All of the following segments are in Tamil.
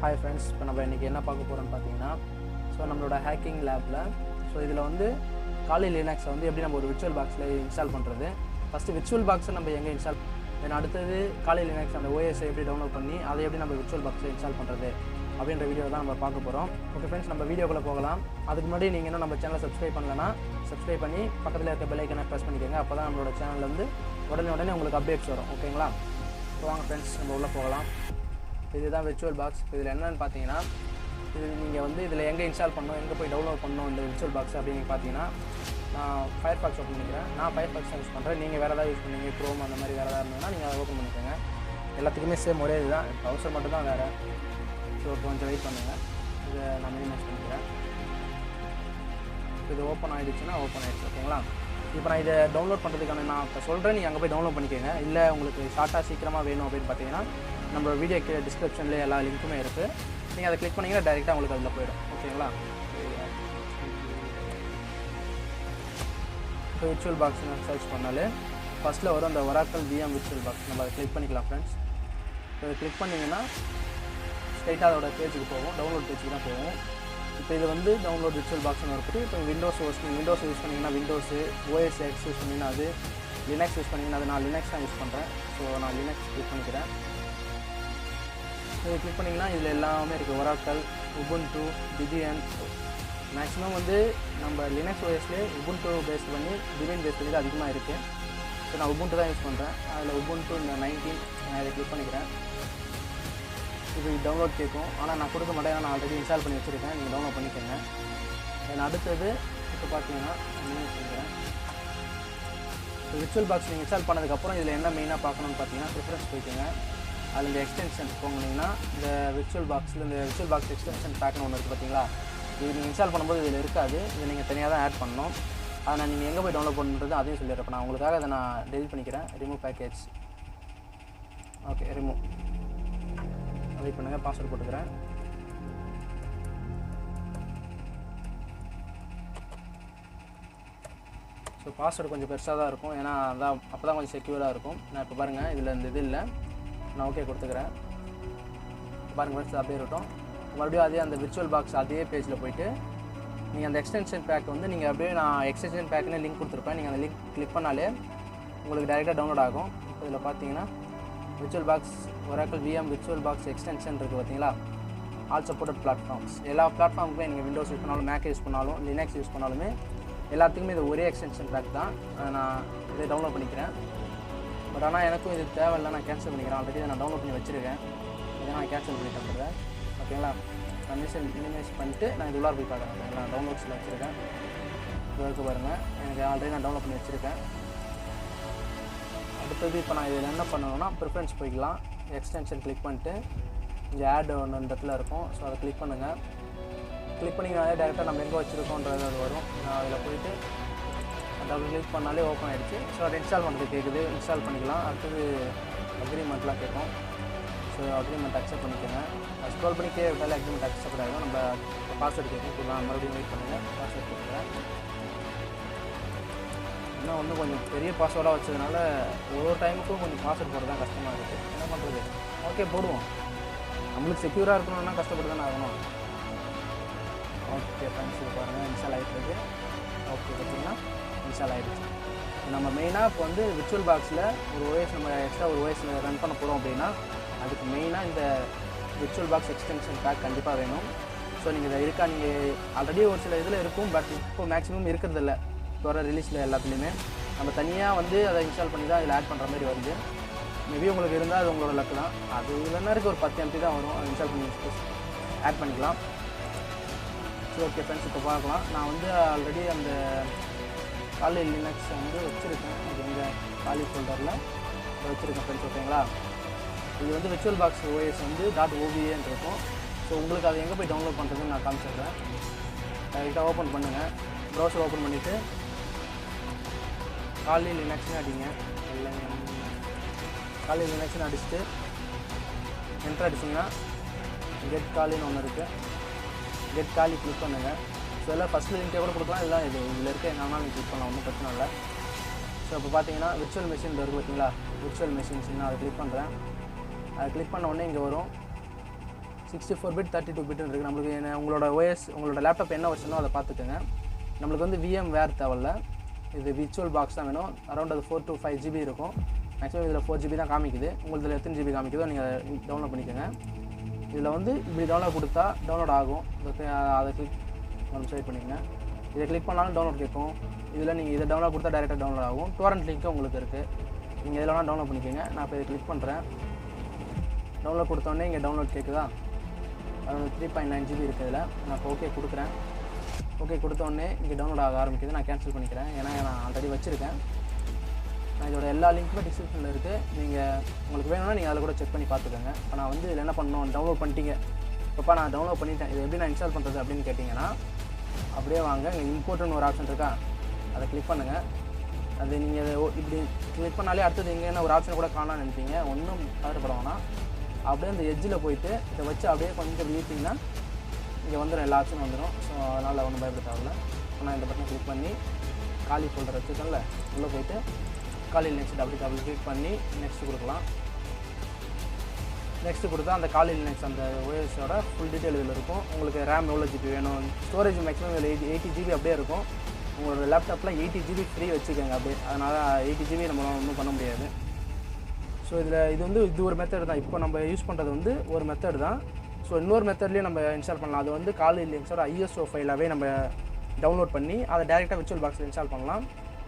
Hi friends, இப்போ நம்ம இன்னைக்கு என்ன பார்க்க போறோம்னு பாத்தீங்கன்னா நம்மளோட ஹேக்கிங் லேப்ல இதுல kaliLinux எப்படி நம்ம ஒரு VirtualBoxல இன்ஸ்டால் பண்றது. ஃபர்ஸ்ட் VirtualBox நம்ம எங்க இன்ஸ்டால் தென் அடுத்து kaliLinux அந்த OS எப்படி டவுன்லோட் பண்ணி அதை எப்படி நம்ம VirtualBoxல இன்ஸ்டால் பண்றது அப்படிங்கற வீடியோ தான் நம்ம பார்க்க போறோம். ஓகே फ्रेंड्स, நம்ம வீடியோக்குள்ள போகலாம். அதுக்கு முன்னாடி நீங்க இன்னும் நம்ம சேனலை சப்ஸ்கிரைப் பண்ணலனா சப்ஸ்கிரைப் பண்ணி பக்கத்துல இருக்க பெல் ஐகானை பிரஸ் பண்ணிக்கங்க. அப்பதான் நம்மளோட சேனல்ல உடனே உங்களுக்கு அப்டேட்ஸ் வரும். ஓகேங்களா? சோ வாங்க फ्रेंड्स, நம்ம உள்ள போகலாம். இதுதான் VirtualBox. இதில் என்னன்னு பார்த்தீங்கன்னா இது நீங்கள் இதில் எங்கே இன்ஸ்டால் பண்ணணும், எங்கே போய் டவுன்லோட் பண்ணணும் இந்த VirtualBox அப்படின்னு பார்த்தீங்கன்னா நான் Firefox ஓப்பன் பண்ணிக்கிறேன். நான் Firefox யூஸ் பண்ணுறேன். நீங்கள் வேறு ஏதாவது யூஸ் பண்ணுவீங்க, Chrome அந்த மாதிரி வேறு ஏதாவது இருந்ததுன்னா நீங்கள் அதை ஓப்பன் பண்ணிக்கோங்க. எல்லாத்துக்குமே சேம் ஒரே இதுதான், ப்ரௌசர் மட்டும் தான் வேறு. ஸோ கொஞ்சம் வெயிட் பண்ணுங்கள். இதை நான் மினிமைஸ் பண்ணிக்கிறேன். இது ஓப்பன் ஆகிடுச்சுன்னா ஓப்பன் ஆகிடுச்சு. ஓகேங்களா? இப்போ நான் இதை டவுன்லோட் பண்ணுறதுக்கான நான் இப்போ சொல்கிறேன், நீங்கள் அங்கே போய் டவுன்லோட் பண்ணிக்கோங்க. இல்லை உங்களுக்கு ஷார்ட்டாக சீக்கிரமாக வேணும் அப்படின்னு பார்த்தீங்கன்னா நம்மளோட வீடியோ கீழே டிஸ்கிரிப்ஷன்லேயே எல்லா லிங்க்குமே இருக்குது. நீங்கள் அதை கிளிக் பண்ணிங்கன்னா டைரெக்டாக உங்களுக்கு அதில் போயிடும். ஓகேங்களா? இப்போ VirtualBox சர்ச் பண்ணாலே ஃபஸ்ட்டில் வரும் அந்த Oracle VM VirtualBox. நம்ம அதை கிளிக் பண்ணிக்கலாம் ஃப்ரெண்ட்ஸ். இப்போ இதை கிளிக் பண்ணிங்கன்னா ஸ்ட்ரைட்டாக அதோட பேஜுக்கு போகும், டவுன்லோட் பேஜுக்கு தான் போகும். இப்போ இது டவுன்லோட் VirtualBoxன்னு இருக்குது. இப்போ விண்டோஸ் யூஸ் பண்ணிங்கன்னா விண்டோஸு, OS X யூஸ் பண்ணிங்கன்னா அது, லினக்ஸ் யூஸ் பண்ணிங்கன்னா அது. நான் லினக்ஸ் தான் யூஸ் பண்ணுறேன். ஸோ நான் லினக்ஸ் கிளிக் பண்ணிக்கிறேன். இது கிளிக் பண்ணிங்கன்னா இதில் எல்லாமே இருக்குது. Oracle, Ubuntu, Debian. மேக்ஸிமம் நம்ம லினக்ஸ் OSலேயே Ubuntu பேஸ் பண்ணி Debian பேஸ் பண்ணி தான் அதிகமாக இருக்குது. ஸோ நான் Ubuntu தான் யூஸ் பண்ணுறேன். அதில் Ubuntu இந்த 19 நான் இதை கிளிக் பண்ணிக்கிறேன். இது டவுன்லோட் கேட்கும், ஆனால் நான் கொடுக்க மாட்டேன். நான் ஆல்ரெடி இன்ஸ்டால் பண்ணி வச்சுருக்கேன். நீங்கள் டவுன்லோட் பண்ணிக்கோங்க. தென் அடுத்தது இப்போ பார்த்தீங்கன்னா பண்ணிக்கிறேன். VirtualBox நீங்கள் இன்ஸ்டால் பண்ணதுக்கப்புறம் இதில் என்ன மெயினாக பார்க்கணும்னு பார்த்தீங்கன்னா ப்ரிஃபரன்ஸ் போய்க்குங்க. அதில் இந்த எக்ஸ்டென்ஷன் போனீங்கன்னா இந்த VirtualBoxல இந்த VirtualBox எக்ஸ்டென்ஷன் பேக்னு ஒன்று இருக்குது பார்த்தீங்களா? இது நீங்கள் இன்ஸ்டால் பண்ணும்போது இதில் இருக்காது. இது நீங்கள் தனியாக தான் ஆட் பண்ணணும். அதை நான் நீங்கள் எங்கே போய் டவுன்லோட் பண்ணுறது அதையும் சொல்லிடுறேன். இப்போ நான் உங்களுக்காக அதை நான் டெலிட் பண்ணிக்கிறேன். Remove package. Okay, remove. Wait பண்ணுங்கள், பாஸ்வேர்டு போட்டுக்கிறேன். ஸோ பாஸ்வேர்டு கொஞ்சம் பெருசாக தான் இருக்கும், ஏன்னா அதான் அப்போ தான் கொஞ்சம் செக்யூராக இருக்கும். நான் இப்போ பாருங்கள், இதில் இந்த இது இல்லை, நான் ஓகே கொடுத்துக்கிறேன். பாருங்கள் ஃப்ரெண்ட்ஸ், அப்படியே இருக்கட்டும். மறுபடியும் அதே அந்த VirtualBox அதே பேஜில் போய்ட்டு நீங்கள் அந்த எக்ஸ்டென்ஷன் பேக் நீங்கள் அப்படியே நான் எக்ஸ்டென்ஷன் பேக்குன்னு லிங்க் கொடுத்துருப்பேன். நீங்கள் அந்த லிங்க் கிளிக் பண்ணாலே உங்களுக்கு டைரெக்டாக டவுன்லோட் ஆகும். இப்போ இதில் பார்த்தீங்கன்னா VirtualBox Oracle VM VirtualBox extension இருக்குது பார்த்தீங்களா? All supported platforms. எல்லா பிளாட்ஃபார்முக்குமே நீங்கள் விண்டோஸ் யூஸ் பண்ணாலும், மேக் யூஸ் பண்ணாலும், லினக்ஸ் யூஸ் பண்ணாலுமே எல்லாத்துக்குமே இது ஒரே எக்ஸ்டென்ஷன் பேக் தான். நான் இதை டவுன்லோட் பண்ணிக்கிறேன். பட் ஆனால் எனக்கும் இது தேவையில்லை, நான் கேன்சல் பண்ணிக்கிறேன். ஆல்ரெடி இதை நான் டவுன்லோட் பண்ணி வச்சுருக்கேன். இதை நான் கேன்சல் பண்ணி தந்துடுறேன். ஓகேங்களா? நான் மினிமைஸ் பண்ணிட்டு நான் இது உள்ளார போய் பார்க்குறேன். ஓகேங்களா? டவுன்லோட்ஸில் வச்சுருக்கேன். இது வரைக்கும் பாருங்கள், எனக்கு ஆல்ரெடி நான் டவுன்லோட் பண்ணி வச்சுருக்கேன். அடுத்தது இப்போ நான் இதில் என்ன பண்ணணும்னா ப்ரிஃபரன்ஸ் போய்க்கலாம். எக்ஸ்டென்ஷன் கிளிக் பண்ணிட்டு இங்கே ஆட் ஒன்று இந்த இடத்துல இருக்கும். ஸோ அதை கிளிக் பண்ணுங்கள். கிளிக் பண்ணிங்கனாலே டேரெக்டாக நம்ம எங்கே வச்சுருக்கோன்றது அது வரும். நான் அதில் போய்ட்டு டபுள் கிளிக் பண்ணாலே ஓப்பன் ஆகிடுச்சு. ஸோ அதை இன்ஸ்டால் பண்ணுறது கேட்குது, இன்ஸ்டால் பண்ணிக்கலாம். அடுத்தது அக்ரிமெண்ட்லாம் கேட்கும். ஸோ அக்ரிமெண்ட் அக்செப்ட் பண்ணிக்கோங்க. ஸ்க்ரோல் பண்ணி விட்டாலே அக்ரிமெண்ட் அக்செப்ட் ஆகிடும். நம்ம பாஸ்வேர்டு கேட்கும். நான் மறுபடியும் வெயிட் பண்ணுங்கள், பாஸ்வேர்டு கேட்குறேன். இன்னும் கொஞ்சம் பெரிய பாஸ்வேர்டாக வச்சதுனால ஒரு டைமுக்கும் கொஞ்சம் பாஸ்வேர்டு போட தான் கஷ்டமாக இருக்குது. என்ன பண்ணுறது? ஓகே போடுவோம். நம்மளுக்கு செக்யூராக இருக்கணும்னா கஷ்டப்பட்டு தானே ஆகணும். ஓகே ஃப்ரெண்ட்ஸ், இது பாருங்கள் இன்ஸ்டால் ஆகிட்டு. ஓகே பார்த்தீங்கன்னா இன்ஸ்டால் ஆகிடுச்சு. நம்ம மெயினாக இப்போ VirtualBoxல ஒரு OS நம்ம எக்ஸ்ட்ரா ஒரு OS ரன் பண்ண போகிறோம் அப்படின்னா அதுக்கு மெயினாக இந்த VirtualBox எக்ஸ்டென்ஷன் பேக் கண்டிப்பாக வேணும். ஸோ நீங்கள் இதை இருக்கா, நீங்கள் ஆல்ரெடி ஒரு சில இதில் இருக்கும், பட் இப்போ மேக்ஸிமம் இருக்கிறதில்ல. வர ரிலீஸில் எல்லாத்துலேயுமே நம்ம தனியாக அதை இன்ஸ்டால் பண்ணி தான் இதில் ஆட் பண்ணுற மாதிரி வருது. மேபி உங்களுக்கு இருந்தால் அது உங்களோட லக்கு தான். அது இல்லைன்னா இருக்க ஒரு 10 MB தான் வரும். அதை இன்ஸ்டால் பண்ணி ஆட் பண்ணிக்கலாம். ஸோ ஓகே ஃப்ரெண்ட்ஸ், இப்போ பார்க்கலாம். நான் ஆல்ரெடி அந்த kaliLinux வச்சுருக்கேன். அது இந்த காலி ஃபோல்டரில் வச்சுருக்கேன் ஃப்ரெண்ட்ஸ். ஓகேங்களா? இது VirtualBox OS .ovன்னு இருக்கும். ஸோ உங்களுக்கு அதை எங்கே போய் டவுன்லோட் பண்ணுறதுன்னு நான் காமிச்சிடுறேன். டைரெக்டாக ஓப்பன் பண்ணுங்கள். ப்ரௌசர் ஓப்பன் பண்ணிவிட்டு kaliLinuxன்னு அடிங்க. kaliLinuxன்னு அடிச்சுட்டு என்ட்ரு அடிச்சிங்கன்னா கெட் காலின்னு ஒன்று இருக்குது. கெட் காலி கிளிக் பண்ணுங்கள். ஸோ எல்லாம் ஃபஸ்ட்டு லிங்க்கே கூட கொடுக்கலாம். இதெல்லாம் இதில் இருக்க என்னன்னா நீங்கள் கிளிக் பண்ணலாம், ஒன்றும் பிரச்சனை இல்லை. ஸோ இப்போ பார்த்தீங்கன்னா விர்ச்சுவல் மெஷின் இருக்குது பார்த்தீங்களா? விர்ச்சுவல் மெஷின்ஸ்ன்னு அதை கிளிக் பண்ணுறேன். அதை கிளிக் பண்ண உடனே இங்கே வரும் 64 பிட் 32 பிட்னு இருக்குது. நம்மளுக்கு உங்களோட ஓஎஸ் உங்களோட லேப்டாப் என்ன வருஷனோ அதை பார்த்துக்கோங்க. நம்மளுக்கு வந்து VMware தேவையில்ல, இது VirtualBox தான் வேணும். அரௌண்ட் அது 4 to 5 GB இருக்கும். மேக்ஸிமம் இதில் 4 GB தான் காமிக்குது. உங்களுக்கு எத்தனை GB காமிக்குதோ நீங்கள் அதை டவுன்லோட் பண்ணிக்கோங்க. இதில் வந்து இப்படி டவுன்லோட் கொடுத்தா டவுன்லோட் ஆகும். அதை கிளிக் வெப்சைட் பண்ணிக்கங்க. இதை கிளிக் பண்ணாலும் டவுன்லோட் கேட்கும். இதில் நீங்கள் இதை டவுன்லோட் கொடுத்தா டேரெக்டாக டவுன்லோட் ஆகும். டோரண்ட் லிங்க்கும் உங்களுக்கு இருக்குது, நீங்கள் இதில் வேணால் டவுன்லோட் பண்ணிக்கோங்க. நான் இப்போ இதை கிளிக் பண்ணுறேன். டவுன்லோட் கொடுத்தோடனே இங்கே டவுன்லோட் கேட்குதா, அது 3.9 GB இருக்குது. இதில் நான் இப்போ ஓகே கொடுக்குறேன். ஓகே கொடுத்தோடனே இங்கே டவுன்லோட் ஆக ஆரம்பிக்குது. நான் கேன்சல் பண்ணிக்கிறேன், ஏன்னா நான் ஆல்ரெடி வச்சுருக்கேன். நான் இதோட எல்லா லிங்க்குமே டிஸ்கிரிப்ஷனில் இருக்குது. நீங்கள் உங்களுக்கு வேணும்னா நீங்கள் அதில் கூட செக் பண்ணி பார்த்துக்கோங்க. இப்போ நான் வந்து இதில் என்ன பண்ணணும், டவுன்லோட் பண்ணிட்டீங்க. இப்போ நான் டவுன்லோட் பண்ணிட்டேன். இது எப்படி நான் இன்ஸ்டால் பண்ணுறது அப்படின்னு கேட்டிங்கன்னா, அப்படியே வாங்க, இங்கே இம்போர்ட்னு ஒரு ஆப்ஷன் இருக்கா, அதை கிளிக் பண்ணுங்கள். அது நீங்கள் இப்படி கிளிக் பண்ணாலே அடுத்தது எங்கேன்னா ஒரு ஆப்ஷன் கூட காணான்னு நினைப்பீங்க. ஒன்றும் கவலைப்படவேனா, அப்படியே அந்த எட்ஜில் போயிட்டு இதை வச்சு அப்படியே கொஞ்சம் இழுத்திங்கன்னா இங்கே வந்துடும், எல்லா ஆப்ஷனும் வந்துடும். ஸோ அதனால் ஒன்றும் பயப்பட தேவையில்ல. நான் இந்த பட்டன் கிளிக் பண்ணி காலி ஃபோல்டர் வச்சுக்கோங்கள, உள்ளே போயிட்டு kaliLinux டபுள் கிளிக் பண்ணி நெக்ஸ்ட் கொடுக்கலாம். நெக்ஸ்ட்டு கொடுத்தா அந்த kaliLinux அந்த ஓஎஸோட ஃபுல் டீட்டெயில் இதில் இருக்கும். உங்களுக்கு ரேம் எவ்வளோ GB வேணும், ஸ்டோரேஜ் மேக்ஸிமம் இதில் 80 GB அப்படியே இருக்கும். உங்களோட லேப்டாப்பில் 80 GB ஃப்ரீ வச்சுக்கோங்க அப்படியே. அதனால் 80 GB நம்மளால் ஒன்றும் பண்ண முடியாது. ஸோ இது ஒரு மெத்தட் தான். இப்போ நம்ம யூஸ் பண்ணுறது வந்து ஒரு மெத்தட் தான். ஸோ இன்னொரு மெத்தட்லேயும் நம்ம இன்ஸ்டால் பண்ணலாம். அது வந்து kaliLinuxோட ISO ஃபைலாகவே நம்ம டவுன்லோட் பண்ணி அதை டேரெக்டாக VirtualBoxில் இன்ஸ்டால் பண்ணலாம்.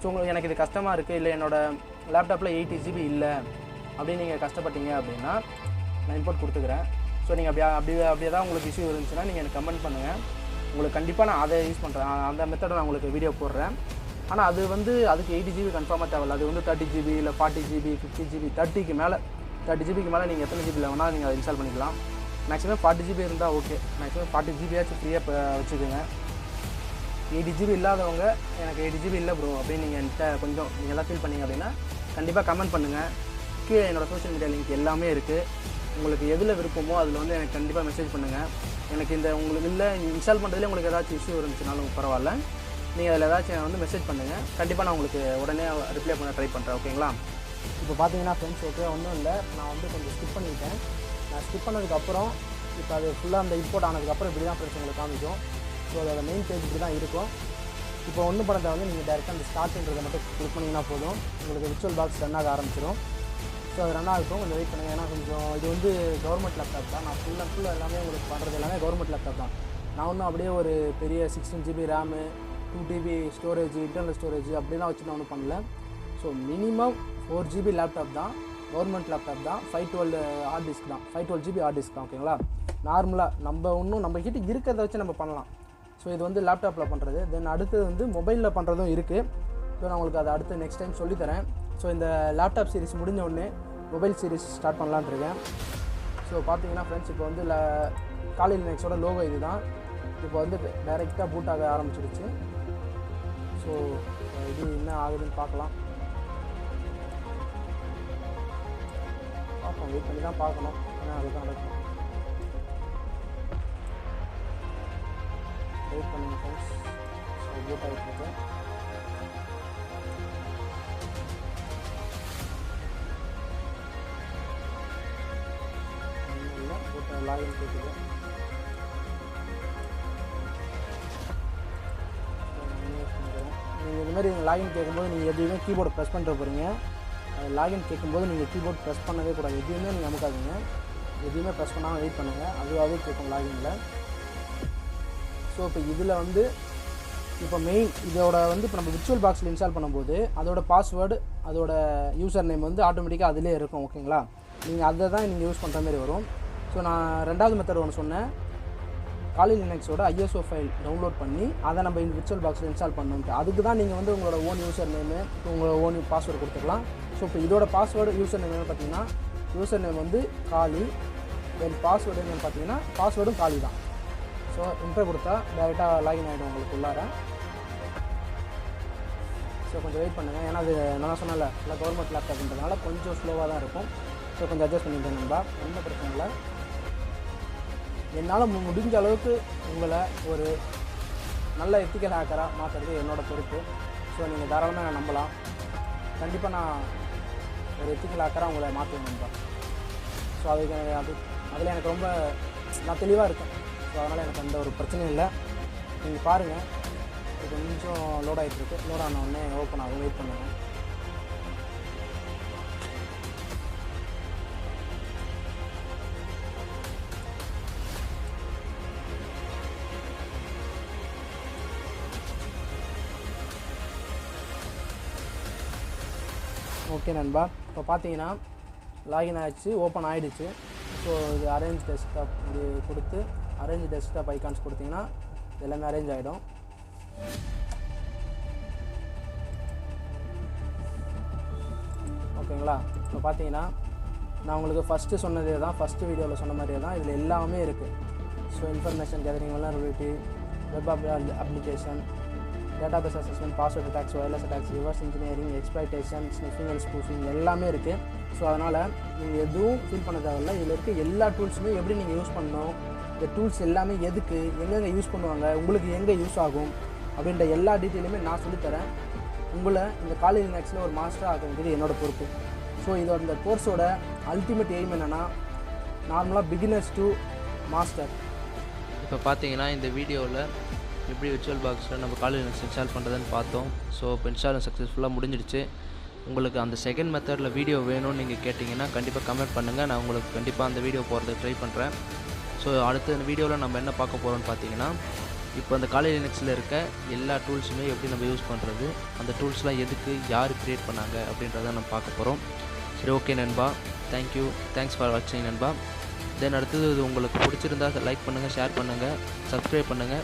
ஸோ உங்களுக்கு எனக்கு இது கஷ்டமாக இருக்குது, இல்லை என்னோடய லேப்டாப்பில் 80 GB இல்லை அப்படின்னு நீங்கள் கஷ்டப்பட்டீங்க அப்படின்னா நான் இம்போர்ட் கொடுத்துக்கிறேன். ஸோ நீங்கள் அப்படியே தான் உங்களுக்கு இஷ்யூ இருந்துச்சுன்னா நீங்கள் எனக்கு கமெண்ட் பண்ணுங்கள். உங்களுக்கு கண்டிப்பாக நான் அதை யூஸ் பண்ணுறேன், அந்த மெத்தடை நான் உங்களுக்கு வீடியோ போடுறேன். ஆனால் அது வந்து அதுக்கு 80 GB கன்ஃபார்மாக தேவையில்ல. அது வந்து 30 GB இல்லை 40 GB 50 GB 30க்கு மேலே 30 GBக்கு மேலே நீங்கள் எத்தனை GB வேணால் நீங்கள் அதை இன்ஸ்டால் பண்ணிக்கலாம். மேக்ஸிமம் 40 GB இருந்தால் ஓகே. மேக்ஸிமம் 40 GB ஆச்சும் ஃப்ரீயாக வச்சுக்கோங்க. 80 GB இல்லாதவங்க எனக்கு 80 GB இல்லை ப்ரோ அப்படின்னு நீங்கள் என்கிட்ட கொஞ்சம் நீங்கள் எல்லாம் ஃபீல் பண்ணிங்க அப்படின்னா கண்டிப்பாக கமெண்ட் பண்ணுங்கள். கீழே என்னோடய சோஷியல் மீடியா லிங்க் எல்லாமே இருக்குது. உங்களுக்கு எதில் விருப்பமோ அதில் வந்து எனக்கு கண்டிப்பாக மெசேஜ் பண்ணுங்கள். எனக்கு உங்களுக்கு இல்லை இன்ஸ்டால் பண்ணுறதுல உங்களுக்கு ஏதாச்சும் இஷ்யூ இருந்துச்சுனாலும் பரவாயில்ல, நீங்கள் அதில் ஏதாச்சும் வந்து மெசேஜ் பண்ணுங்கள். கண்டிப்பாக நான் உங்களுக்கு உடனே ரிப்ளை பண்ண ட்ரை பண்ணுறேன். ஓகேங்களா? இப்போ பார்த்தீங்கன்னா ஃப்ரெண்ட்ஸ் ஓகே ஒன்றும் இல்லை, நான் வந்து கொஞ்சம் ஸ்கிப் பண்ணிவிட்டேன். நான் ஸ்கிப் பண்ணதுக்கப்புறம் இப்போ அது ஃபுல்லாக அந்த இம்போர்ட் ஆனதுக்கப்புறம் இப்படி தான் ஃப்ரெண்ட்ஸ் உங்களுக்கு காமிக்கும். ஸோ அதோட மெயின் பேஜ் இப்படி தான் இருக்கும். இப்போ ஒன்றும் பண்ணதை வந்து நீங்கள் டேரெக்டாக அந்த ஸ்டார்ட்ன்றதை மட்டும் கிளிக் பண்ணிங்கன்னா போதும், உங்களுக்கு VirtualBox ரன் ஆக ஆரம்பிச்சிடும். ஸோ அது ரன் ஆகிருக்கும், கொஞ்சம் வெயிட் பண்ணுங்கள். ஏன்னா கொஞ்சம் இது வந்து கவர்மெண்ட் லேப்டாப் தான். நான் ஃபுல்லாக எல்லாமே உங்களுக்கு பண்ணுறது எல்லாமே கவர்மெண்ட் லேப்டாப் தான். நான் ஒன்றும் அப்படியே ஒரு பெரிய 16 GB RAM 2 TB storage internal storage அப்படிலாம் வச்சு நான் ஒன்றும் பண்ணல. ஸோ மினிமம் 4 GB லேப்டாப் தான், கவர்மெண்ட் லேப்டாப் தான். 512 ஹார்ட் டிஸ்க் தான், 512 GB ஹார்ட் டிஸ்க் தான். ஓகேங்களா? நார்மலாக நம்ம கிட்ட இருக்கிறத வச்சு நம்ம பண்ணலாம். ஸோ இது வந்து லேப்டாப்பில் பண்ணுறது. தென் அடுத்தது வந்து மொபைலில் பண்ணுறதும் இருக்குது. ஸோ நான் உங்களுக்கு அதை அடுத்து நெக்ஸ்ட் டைம் சொல்லித்தரேன். ஸோ இந்த லேப்டாப் சீரிஸ் முடிஞ்ச உடனே மொபைல் சீரிஸ் ஸ்டார்ட் பண்ணலான்னு இருக்கேன். ஸோ பார்த்தீங்கன்னா ஃப்ரெண்ட்ஸ் இப்போ வந்து kaliLinuxோட லோகோ இது தான். இப்போ வந்து டைரெக்டாக பூட் ஆக ஆரம்பிச்சிடுச்சு. ஸோ இது என்ன ஆகுதுன்னு பார்க்கலாம். வெயிட் பண்ணி தான் பார்க்கணும், ஏன்னா அதுதான் நடக்கும். வெயிட் பண்ணுங்க ஃப்ரெண்ட்ஸ். ஸோ பூட் ஆகிட்டு லாகின் கேட்குது. நீங்கள் இந்த மாதிரி லாகின் கேட்கும்போது நீங்கள் எதுவுமே கீபோர்டு ப்ரெஸ் பண்ணுற போகிறீங்க. லாகின் கேட்கும்போது நீங்கள் கீபோர்டு ப்ரெஸ் பண்ணவே கூடாது, எதுவுமே நீங்கள் அமுக்காதீங்க. எதுவுமே ப்ரெஸ் பண்ணாமல் வெயிட் பண்ணுங்கள், அதுவாகவே கேட்கும் லாகினில். ஸோ இப்போ இதில் வந்து இப்போ மெயின் இதோட வந்து இப்போ நம்ம VirtualBoxில் இன்ஸ்டால் பண்ணும்போது அதோட பாஸ்வேர்டு அதோட யூசர் நேம் வந்து ஆட்டோமேட்டிக்காக அதிலே இருக்கும். ஓகேங்களா? நீங்கள் அதை தான் நீங்கள் யூஸ் பண்ணுற மாதிரி வரும். ஸோ நான் ரெண்டாவது மெத்தட் ஒன்று சொன்னேன், kaliLinuxோட ISO ஃபைல் டவுன்லோட் பண்ணி அதை நம்ம VirtualBoxில் இன்ஸ்டால் பண்ணணுன்ட்டு. அதுக்கு தான் நீங்கள் வந்து உங்களோட ஓன் யூசர் நேமு உங்களோட ஓன் பாஸ்வேர்டு கொடுத்துக்கலாம். ஸோ இப்போ இதோட பாஸ்வேர்டு யூசர் நேம் பார்த்தீங்கன்னா யூசர் நேம் வந்து காலி, தென் பாஸ்வேர்டு என்னென்னு பார்த்தீங்கன்னா பாஸ்வேர்டும் காலி தான். ஸோ இன்டர் கொடுத்தா டேரெக்டாக லாகின் ஆகிடும் உங்களுக்கு உள்ளார. ஸோ கொஞ்சம் வெயிட் பண்ணுங்கள், ஏன்னா அது நான் சொன்னல இல்லை கவர்மெண்ட் லேப்டாப்ன்றதுனால கொஞ்சம் ஸ்லோவாக தான் இருக்கும். ஸோ கொஞ்சம் அட்ஜஸ்ட் பண்ணிட்டேன் நண்பா, ஒன்றும் பிரச்சனை இல்லை. என்னால் முடிஞ்ச அளவுக்கு உங்களை ஒரு நல்ல எத்திக்கல் ஹேக்கராக மாற்றுறது என்னோடய பொறுப்பு. ஸோ நீங்கள் தாராளமாக நான் நம்பலாம். கண்டிப்பாக நான் ஒரு எத்திக்கல் ஹேக்கராக உங்களை மாற்றுவேன் நண்பா. ஸோ அதில் எனக்கு ரொம்ப நான் தெளிவாக இருக்கேன். ஸோ அதனால் எனக்கு எந்த ஒரு பிரச்சனையும் இல்லை. நீங்கள் பாருங்கள், இது கொஞ்சம் லோட் ஆகிட்டுருக்கு. லோட் ஆன உடனே ஓப்பன் ஆகும், வெயிட் பண்ணுங்கள். ஓகே நண்பா, இப்போ பார்த்தீங்கன்னா லாகின் ஆகிடுச்சு, ஓப்பன் ஆகிடுச்சு. ஸோ இது அரேஞ்ச் டெஸ்க்டாப் இது கொடுத்து அரேஞ்ச் டெஸ்க்டாப் ஐகான்ஸ் கொடுத்தீங்கன்னா எல்லாமே அரேஞ்ச் ஆகிடும். ஓகேங்களா? இப்போ பார்த்தீங்கன்னா நான் உங்களுக்கு ஃபஸ்ட்டு சொன்னதே தான், ஃபஸ்ட்டு வீடியோவில் சொன்ன மாதிரியே தான் இதில் எல்லாமே இருக்குது. So information gathering, vulnerability, web application, database assessment, password attacks, wireless attacks, reverse engineering, exploitation, sniffing and spoofing எல்லாமே இருக்குது. ஸோ அதனால் நீங்கள் எதுவும் ஃபீல் பண்ண தேவையில்லை. இதில் இருக்க எல்லா டூல்ஸுமே எப்படி நீங்கள் யூஸ் பண்ணணும், இந்த டூல்ஸ் எல்லாமே எதுக்கு, எங்கெங்கே யூஸ் பண்ணுவாங்க, உங்களுக்கு எங்கே யூஸ் ஆகும் அப்படின்ற எல்லா டீட்டெயிலுமே நான் சொல்லித்தரேன். உங்களை இந்த kaliLinuxல ஒரு மாஸ்டராக ஆக வேண்டியது என்னோடய பொறுப்பு. ஸோ இதோட இந்த கோர்ஸோட அல்டிமேட் எய்ம் என்னென்னா, நார்மலாக பிகினர்ஸ் டு மாஸ்டர். இப்போ பார்த்தீங்கன்னா இந்த வீடியோவில் எப்படி VirtualBoxில் நம்ம kaliLinux இன்ஸ்டால் பண்ணுறதுன்னு பார்த்தோம். ஸோ இப்போ இன்ஸ்டாலும் சக்ஸஸ்ஃபுல்லாக முடிஞ்சிடுச்சு. உங்களுக்கு அந்த செகண்ட் மெத்தடில் வீடியோ வேணும்னு நீங்கள் கேட்டிங்கன்னா கண்டிப்பாக கமெண்ட் பண்ணுங்கள். நான் உங்களுக்கு கண்டிப்பாக அந்த வீடியோ போகிறதுக்கு ட்ரை பண்ணுறேன். ஸோ அடுத்த வீடியோவில் நம்ம என்ன பார்க்க போகிறோம்னு பார்த்தீங்கன்னா, இப்போ அந்த kaliLinuxல இருக்க எல்லா டூல்ஸுமே எப்படி நம்ம யூஸ் பண்ணுறது, அந்த டூல்ஸ்லாம் எதுக்கு, யார் க்ரியேட் பண்ணாங்க அப்படின்றத நம்ம பார்க்க போகிறோம். சரி, ஓகே நண்பா, தேங்க்யூ, தேங்க்ஸ் ஃபார் வாட்சிங் நண்பா. தென் அடுத்தது உங்களுக்கு பிடிச்சிருந்தா லைக் பண்ணுங்கள், ஷேர் பண்ணுங்கள், சப்ஸ்கிரைப் பண்ணுங்கள்.